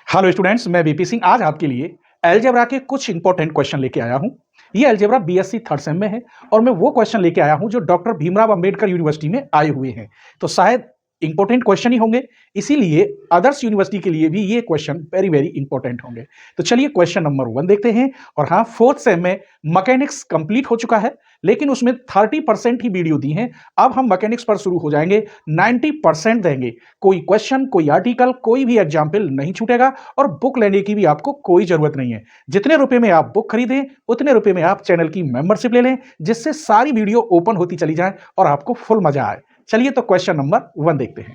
Hello students, मैं BP Singh आज आपके लिए अलजेब्रा के कुछ इंपॉर्टेंट क्वेश्चन लेके आया हूं। ये अलजेब्रा बीएससी थर्ड सेम में है और मैं वो क्वेश्चन लेके आया हूं जो डॉक्टर भीमराव अंबेडकर यूनिवर्सिटी में आए हुए हैं। तो शायद इंपॉर्टेंट क्वेश्चन ही होंगे, इसीलिए अदर्स यूनिवर्सिटी के लिए भी ये क्वेश्चन वेरी वेरी इंपॉर्टेंट होंगे। तो चलिए क्वेश्चन नंबर 1 देखते हैं। और हाँ, फोर्थ सेम में मैकेनिक्स कंप्लीट हो चुका है, लेकिन उसमें 30% ही वीडियो दी हैं। अब हम मैकेनिक्स पर शुरू हो जाएंगे, 90% देंगे। कोई क्वेश्चन, कोई आर्टिकल, कोई भी एग्जाम्पल नहीं छूटेगा और बुक लेने की भी आपको कोई जरूरत नहीं है। जितने रुपए में आप बुक खरीदें उतने रुपए में आप चैनल की मेंबरशिप ले लें, जिससे सारी वीडियो ओपन होती चली जाए और आपको फुल मजा आए। चलिए तो क्वेश्चन नंबर 1 देखते हैं।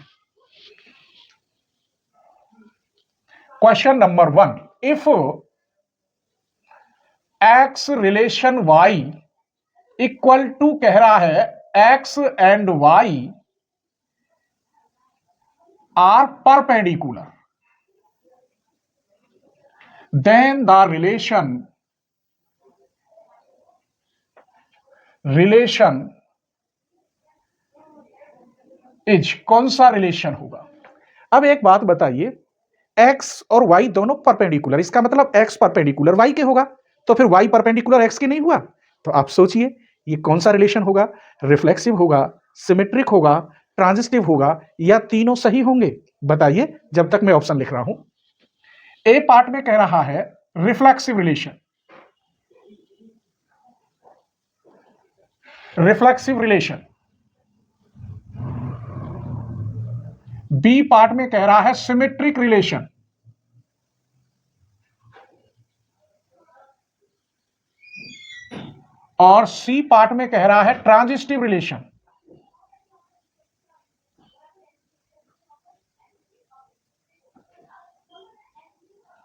Question number 1, if x relation y equal to कह रहा है x and y are perpendicular, then the relation is कौन सा रिलेशन होगा। अब एक बात बताइए, x और y दोनों परपेंडिकुलर, इसका मतलब x परपेंडिकुलर y के होगा, तो फिर y परपेंडिकुलर x के नहीं हुआ। तो आप सोचिए ये कौन सा रिलेशन होगा, रिफ्लेक्सिव होगा, सिमेट्रिक होगा, ट्रांजिस्टिव होगा, या तीनों सही होंगे। बताइए जब तक मैं ऑप्शन लिख रहा हूं। ए पार्ट में कह रहा है reflexive relation, reflexive relation. B part में कह रहा है सिमेट्रिक रिलेशन, और सी पार्ट में कह रहा है ट्रांजिस्टिव रिलेशन।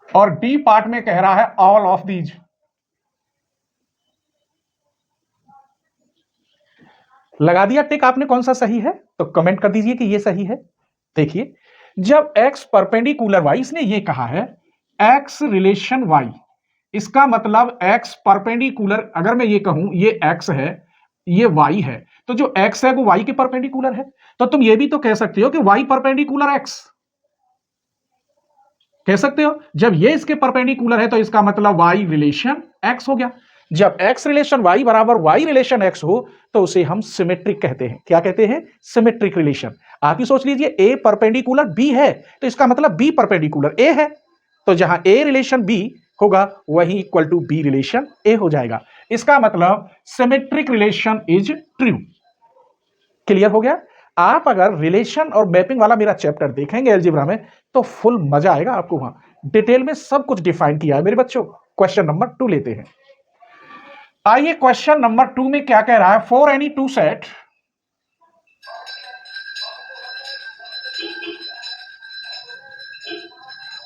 और डी पार्ट में कह रहा है ऑल ऑफ दीज। लगा दिया टिक आपने, कौन सा सही है तो कमेंट कर दीजिए कि ये सही है। देखिए, जब x परपेंडिकुलर y, इसने ये कहा है x रिलेशन y, इसका मतलब x परपेंडिकुलर, अगर मैं ये कहूं ये x है ये y है, तो जो x है वो y के परपेंडिकुलर है। तो तुम ये भी तो कह सकते हो कि y परपेंडिकुलर x, कह सकते हो। जब ये इसके परपेंडिकुलर है तो इसका मतलब y रिलेशन x हो गया। जब x रिलेशन y बराबर y रिलेशन x हो तो उसे हम सिमेट्रिक कहते हैं। क्या कहते हैं? Symmetric relation. आप ही सोच लीजिए, a परपेंडिकुलर b है तो इसका मतलब b परपेंडिकुलर a है, तो जहां a रिलेशन b होगा वही equal to b relation a हो जाएगा। इसका मतलब symmetric relation is true. Clear हो गया। आप अगर रिलेशन और मैपिंग वाला मेरा चैप्टर देखेंगे अलजेब्रा में तो फुल मजा आएगा आपको, वहां डिटेल में सब कुछ डिफाइन किया है मेरे बच्चों। क्वेश्चन नंबर 2 लेते हैं। आइए क्वेश्चन नंबर 2 में क्या कह रहा है, फॉर एनी टू सेट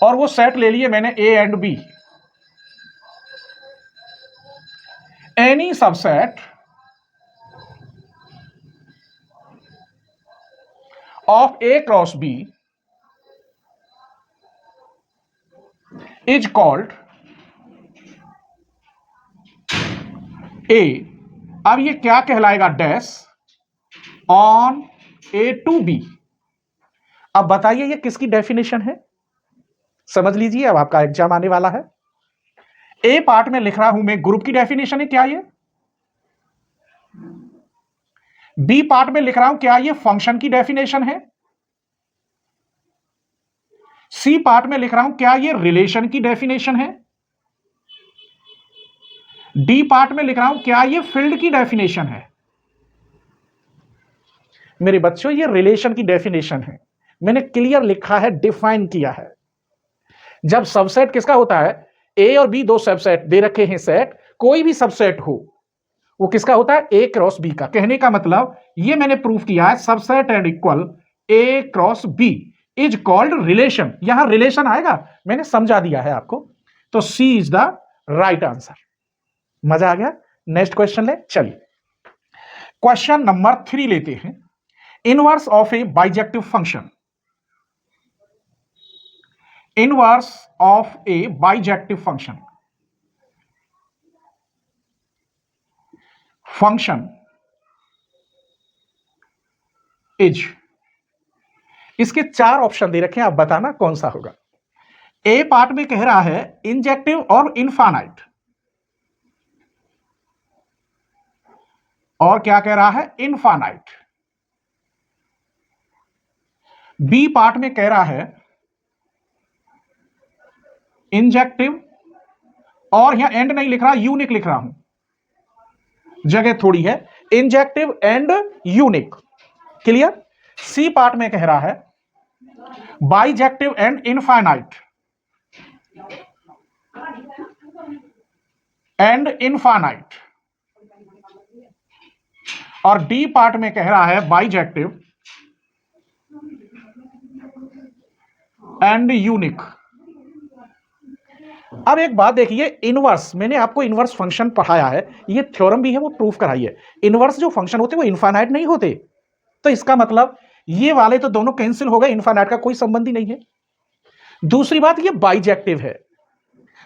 और वो सेट ले लिए मैंने A and B, any subset of A cross B is called A। अब ये क्या कहलाएगा, dash on A to B। अब बताइए ये किसकी डेफिनेशन है, समझ लीजिए, अब आपका एग्जाम आने वाला है। ए पार्ट में लिख रहा हूं मैं ग्रुप की डेफिनेशन है, क्या ये। बी पार्ट में लिख रहा हूं क्या ये फंक्शन की डेफिनेशन है। सी पार्ट में लिख रहा हूं क्या ये रिलेशन की डेफिनेशन है। डी पार्ट में लिख रहा हूं क्या ये फील्ड की डेफिनेशन है। मेरे बच्चों ये रिलेशन की डेफिनेशन है, मैंने क्लियर लिखा है, डिफाइन किया है। जब सबसेट किसका होता है, ए और बी दो सबसेट दे रखे हैं सेट, कोई भी सबसेट हो वो किसका होता है, ए क्रॉस बी का। कहने का मतलब ये मैंने प्रूफ किया है, subset and equal A cross B is called relation. यहां रिलेशन आएगा, मैंने समझा दिया है आपको। तो C is the right answer. मजा आ गया। नेक्स्ट क्वेश्चन ले चलिए। क्वेश्चन नंबर 3 लेते हैं। Inverse of A bijective function, inverse of A bijective function, function is, इसके 4 ऑप्शन दे रखे हैं, आप बताना कौन सा होगा। ए पार्ट में कह रहा है इंजेक्टिव और इनफाइनाइट, और क्या कह रहा है, इनफाइनाइट। बी पार्ट में कह रहा है इंजेक्टिव, और यहां एंड नहीं लिख रहा, यूनिक लिख रहा हूं, जगह थोड़ी है, injective and unique. Clear. C part में कह रहा है bijective and infinite, and infinite. और डी पार्ट में कह रहा है बाइजेक्टिव एंड यूनिक। अब एक बात देखिए, इनवर्स, मैंने आपको इनवर्स फंक्शन पढ़ाया है, ये थ्योरम भी है, वो प्रूफ कराई है। इनवर्स जो फंक्शन होते हैं वो इनफाइनाइट नहीं होते, तो इसका मतलब ये वाले तो दोनों कैंसिल हो गए, इनफाइनाइट का कोई संबंध ही नहीं है। दूसरी बात, ये बाइजेक्टिव है,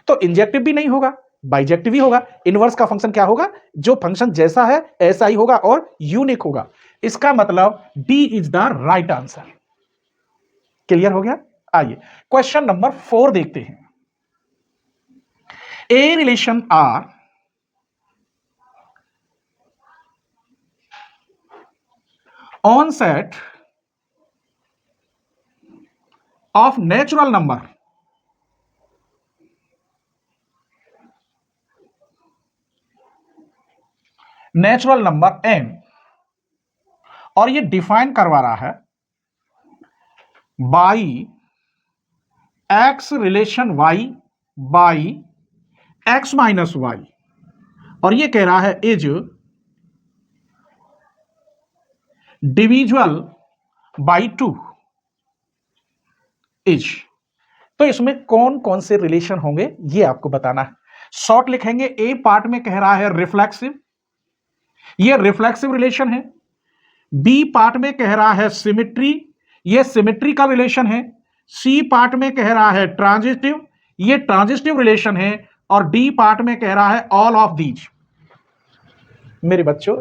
तो इंजेक्टिव भी नहीं होगा, बाइजेक्टिव ही होगा। इनवर्स का फंक्शन क्या होगा, जो फंक्शन जैसा है ऐसा ही होगा और यूनिक होगा। इसका मतलब D is the right answer. Clear हो गया। आइए क्वेश्चन नंबर 4 देखते हैं। A relation R on set of natural number n, और ये डिफाइन करवा रहा है by x relation y by x minus y, और ये कह रहा है इज डिविजुअल बाई 2 इज। तो इसमें कौन कौन से रिलेशन होंगे ये आपको बताना है। शॉर्ट लिखेंगे, ए पार्ट में कह रहा है रिफ्लेक्सिव, ये रिफ्लेक्सिव रिलेशन है। बी पार्ट में कह रहा है सिमेट्री, ये सिमेट्री का रिलेशन है। सी पार्ट में कह रहा है ट्रांजिटिव, ये ट्रांजिटिव रिलेशन है। और डी पार्ट में कह रहा है ऑल ऑफ दीज। मेरे बच्चों,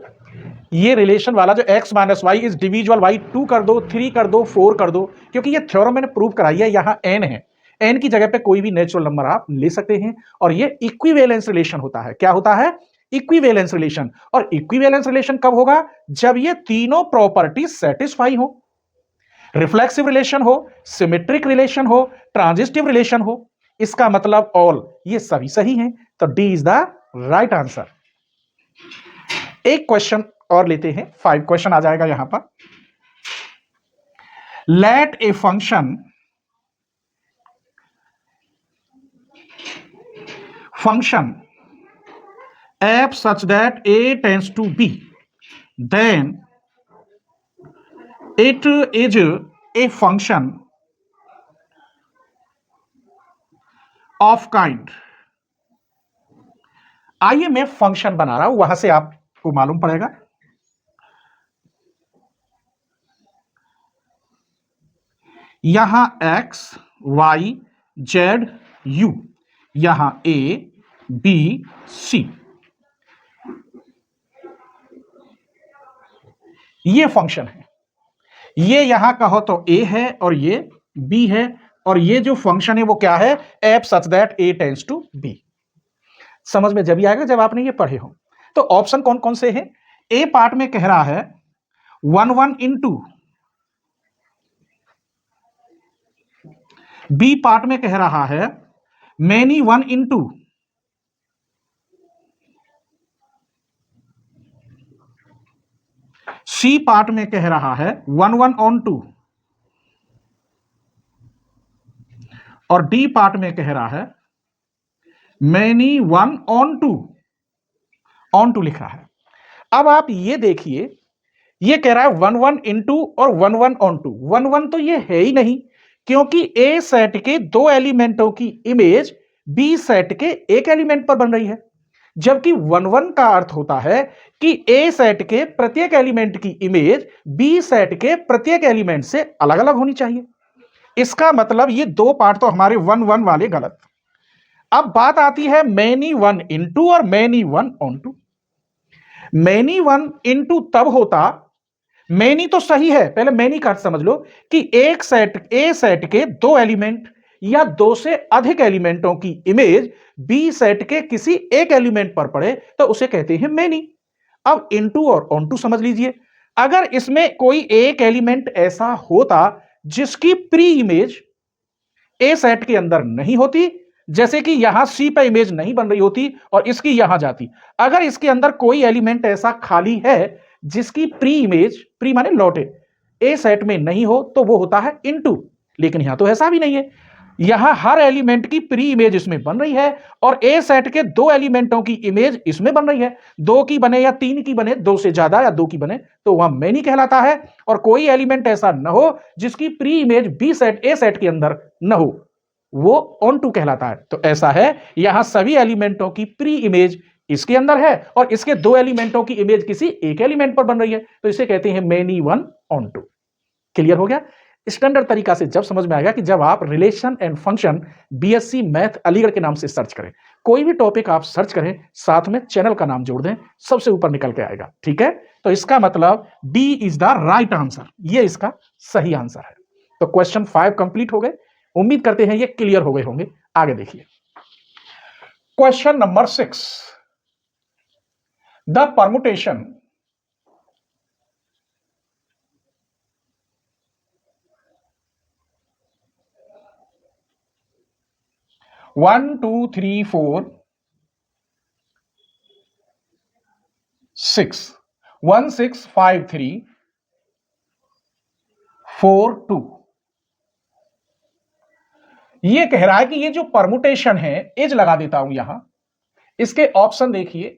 ये रिलेशन वाला जो x minus y is divisible by 2 कर दो, 3 कर दो, 4 कर दो, क्योंकि ये थ्योरम मैंने प्रूव कराई है। यहां n है, n की जगह पे कोई भी नेचुरल नंबर आप ले सकते हैं, और ये इक्विवेलेंस रिलेशन होता है। क्या होता है, इक्विवेलेंस रिलेशन। और इक्विवेलेंस रिलेशन कब होगा, जब ये तीनों प्रॉपर्टी सेटिस्फाई हो, रिफ्लेक्सिव रिलेशन हो, सिमेट्रिक रिलेशन हो, ट्रांजिटिव रिलेशन हो। इसका मतलब ऑल, ये सभी सही हैं, तो D is the right answer. एक क्वेश्चन और लेते हैं, 5 क्वेश्चन आ जाएगा यहां पर। Let a function f such that a tends to b, then it is a function of kind। आइए मैं फंक्शन बना रहा हूं, वहां से आपको मालूम पड़ेगा। यहां x y z u, यहां a b c, ये फंक्शन है। ये यहां कहो तो a है और ये b है, और ये जो फंक्शन है वो क्या है, f such that a tends to b। समझ में जब ही आएगा जब आपने ये पढ़े हो। तो ऑप्शन कौन कौन से हैं, ए पार्ट में कह रहा है 1 1 into, बी पार्ट में कह रहा है many 1 into, सी पार्ट में कह रहा है 1 1 on 2, और डी पार्ट में कह रहा है many 1 on 2, on 2 लिख रहा है। अब आप ये देखिए, ये कह रहा है 1 1 into और 1 1 on 2, 1 1 तो ये है ही नहीं, क्योंकि ए सेट के 2 एलिमेंटों की इमेज बी सेट के एक एलिमेंट पर बन रही है, जबकि 1 1 का अर्थ होता है कि ए सेट के प्रत्येक एलिमेंट की इमेज बी सेट के प्रत्येक एलिमेंट से अलग अलग होनी चाहिए। इसका मतलब ये 2 पार्ट तो हमारे 1 1 वाले गलत। अब बात आती है many 1 into और many 1 on 2। many 1 into तब होता, many तो सही है, पहले many का अर्थ समझ लो कि एक सेट, ए सेट के 2 एलिमेंट, या दो से अधिक एलिमेंटों की इमेज बी सेट के किसी एक एलिमेंट पर पड़े तो उसे कहते हैं मेनी। अब इनटू और ऑनटू समझ लीजिए। अगर इसमें कोई एक एलिमेंट ऐसा होता जिसकी प्री इमेज ए सेट के अंदर नहीं होती, जैसे कि यहां सी पे इमेज नहीं बन रही होती और इसकी यहां जाती, अगर इसके अंदर कोई एलिमेंट ऐसा खाली है जिसकी प्री इमेज, प्री माने लौटे, ए सेट में नहीं हो तो वो होता है इनटू। लेकिन यहां तो ऐसा भी नहीं है, यहां हर एलिमेंट की प्री इमेज इसमें बन रही है और ए सेट के दो एलिमेंटों की इमेज इसमें बन रही है। दो की बने या तीन की बने, दो से ज्यादा या दो की बने तो वह मेनी कहलाता है। और कोई एलिमेंट ऐसा न हो जिसकी pre image B set A set के अंदर न हो, वो ऑन टू कहलाता है। तो ऐसा है, यहां सभी एलिमेंटों की प्री इमेज इसके अंदर है और इसके दो एलिमेंटों की इमेज किसी एक एलिमेंट पर बन रही है, तो इसे कहते हैं many one onto. Clear हो गया? स्टैंडर्ड तरीका से जब समझ में आएगा कि जब आप relation and function BSc math Aligarh के नाम से सर्च करें, कोई भी टॉपिक आप सर्च करें, साथ में चैनल का नाम जोड़ दें, सबसे ऊपर निकल के आएगा। ठीक है, तो इसका मतलब D is the right answer, ये इसका सही आंसर है। तो क्वेश्चन 5 कंप्लीट हो गए। उम्मीद करते हैं ये क्लियर हो गए होंगे। आगे देखिए question number 6, the permutation one two three four 6 1 6 5 3 4 2। ये कह रहा है कि ये जो परमुटेशन है, एज लगा देता हूं यहां, इसके ऑप्शन देखिए।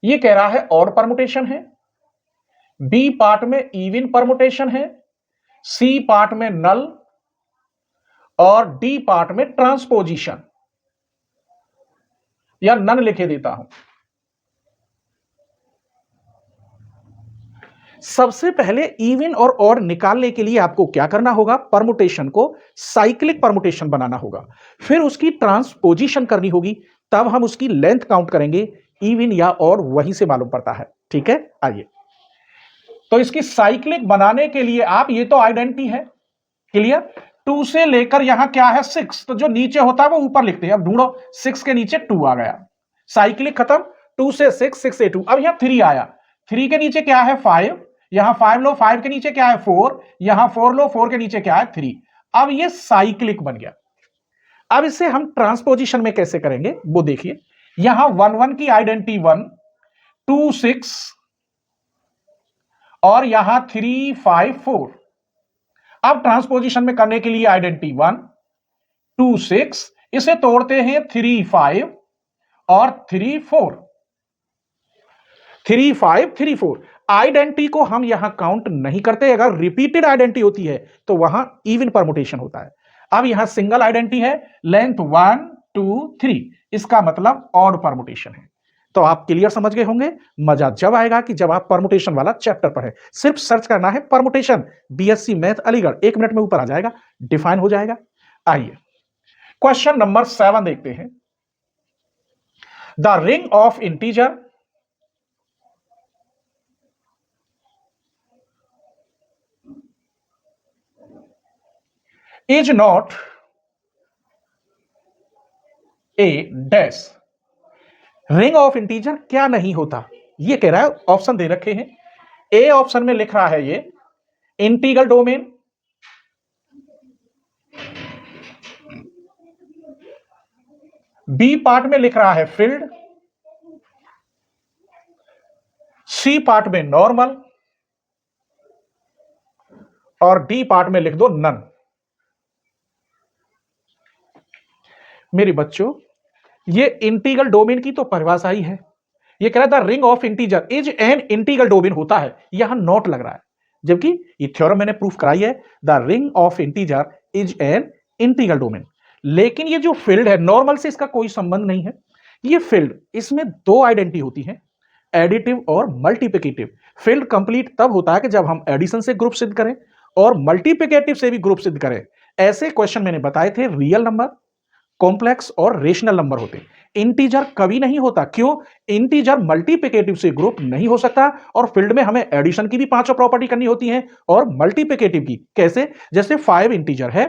ये कह रहा है ऑड परमुटेशन है, बी पार्ट में इवन परमुटेशन है, सी पार्ट में नल और डी पार्ट में ट्रांसपोजिशन, या नन लिखे देता हूं। सबसे पहले इवन और ऑड निकालने के लिए आपको क्या करना होगा? परमुटेशन को साइक्लिक परमुटेशन बनाना होगा, फिर उसकी ट्रांसपोजिशन करनी होगी, तब हम उसकी लेंथ काउंट करेंगे। इवन या ऑड वहीं से मालूम पड़ता है। ठीक है, आइए तो इसकी साइक्लिक बनाने के लिए आप, ये तो आइडेंटिटी है, क्लियर। 2 से लेकर यहां क्या है 6, तो जो नीचे होता है वो ऊपर लिखते हैं। अब ढूंढो, 6 के नीचे 2 आ गया, साइक्लिक खत्म। 2 से 6, 6 से 2, अब यहां 3 आया, 3 के नीचे क्या है 5, यहां 5 लो, 5 के नीचे क्या है 4, यहां 4 लो, 4 के नीचे क्या है 3। अब ये साइक्लिक बन गया। अब इसे हम ट्रांसपोजिशन में कैसे करेंगे वो देखिए। यहां 1 1 की आइडेंटिटी 1, 2 6 और यहां 3 5 4। अब ट्रांसपोजिशन में करने के लिए आइडेंटिटी 1 2 6, इसे तोड़ते हैं 3 5 और 3 4, 3 5 3 4। आइडेंटिटी को हम यहां काउंट नहीं करते, अगर रिपीटेड आइडेंटिटी होती है तो वहां इवन परमुटेशन होता है। अब यहां सिंगल आइडेंटिटी है, लेंथ 1 2 3, इसका मतलब ऑड परमुटेशन है। तो आप क्लियर समझ गए होंगे। मजा जब आएगा कि जब आप परमुटेशन वाला चैप्टर पढ़े। सिर्फ सर्च करना है permutation BSc math Aligarh, 1 minute में ऊपर आ जाएगा, डिफाइन हो जाएगा। आइए क्वेश्चन नंबर 7 देखते हैं। The ring of integer is not a dash. Ring of integer क्या नहीं होता, ये कह रहा है। ऑप्शन दे रखे हैं। ए ऑप्शन में लिख रहा है ये इंटीग्रल डोमेन, बी पार्ट में लिख रहा है फील्ड, सी पार्ट में नॉर्मल और डी पार्ट में लिख दो नन। मेरे बच्चों, ये इंटीग्रल डोमेन की तो परिभाषा ही है। ये कह रहा था ring of integer is an integral domain होता है, यहां नॉट लग रहा है, जबकि ये थ्योरम मैंने प्रूफ कराई है। The ring of integer is an integral domain. लेकिन ये जो फील्ड है, नॉर्मल से इसका कोई संबंध नहीं है। ये फील्ड, इसमें दो आइडेंटिटी होती है, एडिटिव और मल्टीप्लिकेटिव। फील्ड कंप्लीट तब होता है कि जब हम एडिशन से ग्रुप सिद्ध करें और मल्टीप्लिकेटिव से भी ग्रुप सिद्ध करें। ऐसे क्वेश्चन मैंने बताए थे, रियल नंबर, कॉम्प्लेक्स और रेशनल नंबर होते। इंटीजर कभी नहीं होता। क्यों? इंटीजर मल्टीप्लिकेटिव से ग्रुप नहीं हो सकता और फील्ड में हमें एडिशन की भी 5 प्रॉपर्टी करनी होती है और मल्टीप्लिकेटिव की। कैसे? जैसे 5 इंटीजर है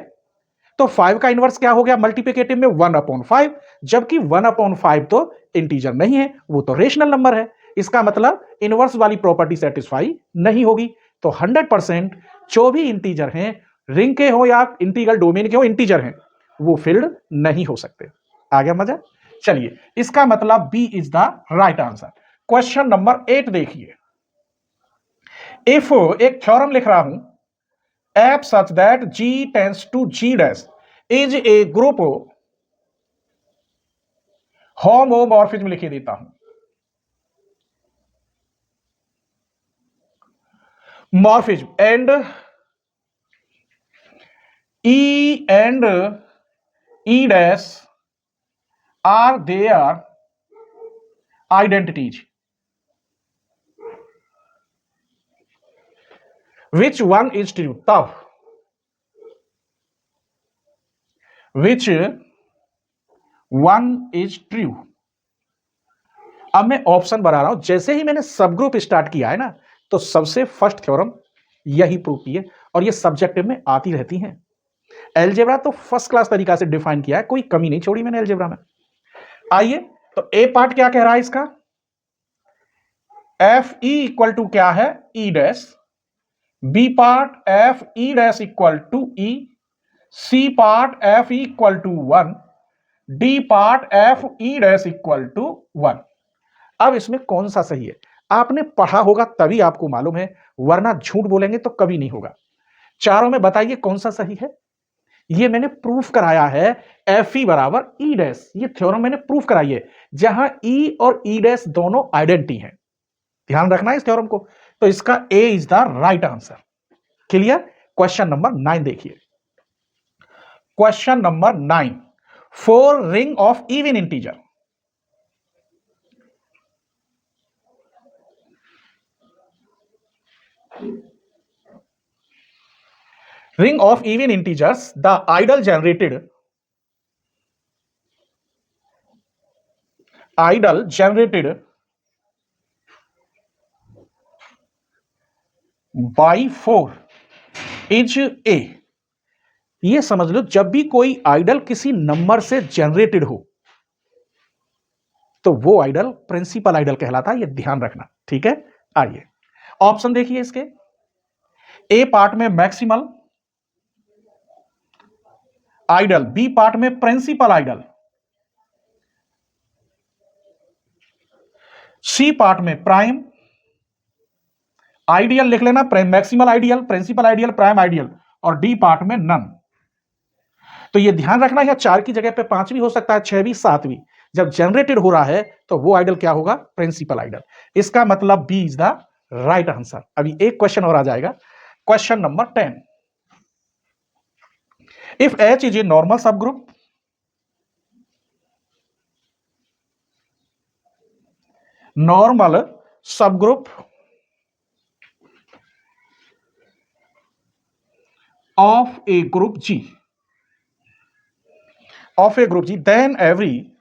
तो 5 का इनवर्स क्या हो गया मल्टीप्लिकेटिव में 1/5, जबकि 1/5 तो इंटीजर नहीं है, वो तो रेशनल नंबर है। इसका मतलब इनवर्स वाली प्रॉपर्टी सेटिस्फाई नहीं होगी। तो 100% जो भी इंटीजर हैं, रिंग के हो या इंटीग्रल डोमेन के हो, इंटीजर हैं, वो फिल्ड नहीं हो सकते। आ गया मजा? चलिए, इसका मतलब B is the right answer. Question number 8 देखिए। इफ एक थ्योरम लिख रहा हूं, F such that G tends to G dash is a group, homomorphism लिखे देता हूं, morphism and E dash are their identities, which one is true? तब which one is true? अब मैं ऑप्शन बना रहा हूं। जैसे ही मैंने सब ग्रुप स्टार्ट किया है ना, तो सबसे फर्स्ट थ्योरम यही प्रूव की है, और ये सब्जेक्टिव में आती रहती हैं। एलजेब्रा तो फर्स्ट क्लास तरीका से डिफाइन किया है, कोई कमी नहीं छोड़ी मैंने एलजेब्रा में। आइए, तो ए पार्ट क्या कह रहा है इसका, एफ ई इक्वल टू क्या है, e dash. B part f e dash equal to e. C part f e equal to 1। D part f e dash equal to 1। अब इसमें कौन सा सही है? आपने पढ़ा होगा तभी आपको मालूम है, वरना झूठ बोलेंगे तो कभी नहीं होगा। चारों में बताइए कौन सा सही है। ये मैंने प्रूफ कराया है, एफ ई बराबर ई डैश। ये थ्योरम मैंने प्रूफ कराई है, जहां ई और ई डैश दोनों आइडेंटिटी हैं। ध्यान रखना है इस थ्योरम को। तो इसका A is the right answer. Clear? Question number 9 देखिए। Question number 9, for ring of even integer. Ring of even integers, the idle generated by 4 is A। ये समझ लो, जब भी कोई आइडल किसी नंबर से जनरेटेड हो तो वो आइडल प्रिंसिपल आइडल कहलाता है। ये ध्यान रखना, ठीक है। आइए ऑप्शन देखिए इसके। ए पार्ट में मैक्सिमल आइडल, बी पार्ट में प्रिंसिपल आइडल, सी पार्ट में प्राइम आइडियल लिख लेना, maximal ideal, principal ideal, prime ideal, और डी पार्ट में नन। तो ये ध्यान रखना, या 4 की जगह पे 5 भी हो सकता है, 6 भी, 7 भी। जब जनरेटेड हो रहा है तो वो आइडल क्या होगा, प्रिंसिपल आइडल। इसका मतलब B is the right answer. अभी एक क्वेश्चन और आ जाएगा, question number 10। If H is a normal subgroup, normal subgroup of a group G, then every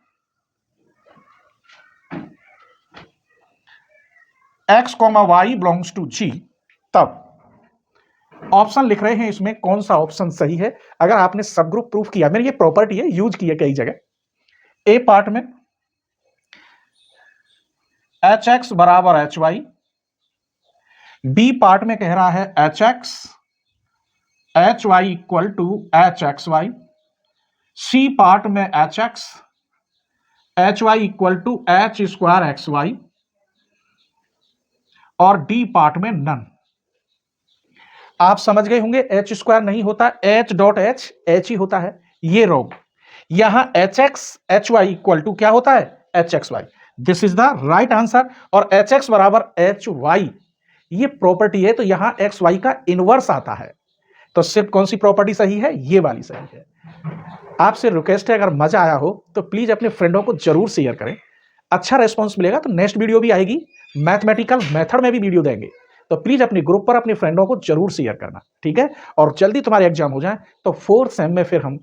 x, y belongs to G। तब option लिख रहे हैं, इसमें कौन सा ऑप्शन सही है? अगर आपने सब ग्रुप प्रूफ किया, मैंने ये प्रॉपर्टी है, यूज की है कई जगह। ए पार्ट में एच एक्स बराबर एच वाई, बी पार्ट में कह रहा है H X H Y equal to H x Y, C part में H X H Y equal to H square X Y, और डी पार्ट में none. आप समझ गए होंगे, एच स्क्वायर नहीं होता, एच डॉट एच एच ही होता है, ये रॉन्ग। यहां H X H Y equal to क्या होता है, H x y. This is the right answer. और एच एक्स बराबर एच वाई ये प्रॉपर्टी है, तो यहां एक्स वाई का इनवर्स आता है। तो सिर्फ कौन सी प्रॉपर्टी सही है, ये वाली सही है। आपसे रिक्वेस्ट है, अगर मजा आया हो तो प्लीज अपने फ्रेंडों को जरूर शेयर करें। अच्छा रेस्पॉन्स मिलेगा तो नेक्स्ट वीडियो भी आएगी, मैथमेटिकल मेथड में भी वीडियो देंगे। तो प्लीज अपने ग्रुप पर अपने फ्रेंडों को जरूर शेयर करना, ठीक है। और जल्दी तुम्हारे एग्जाम हो जाए तो 4th सेम में फिर हम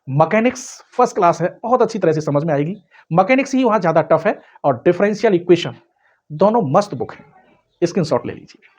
मैकेनिक्स फर्स्ट क्लास है, बहुत अच्छी तरह से समझ में आएगी। मैकेनिक्स ही वहां ज्यादा टफ है, और डिफरेंशियल इक्वेशन दोनों मस्त बुक है, स्क्रीनशॉट ले लीजिए।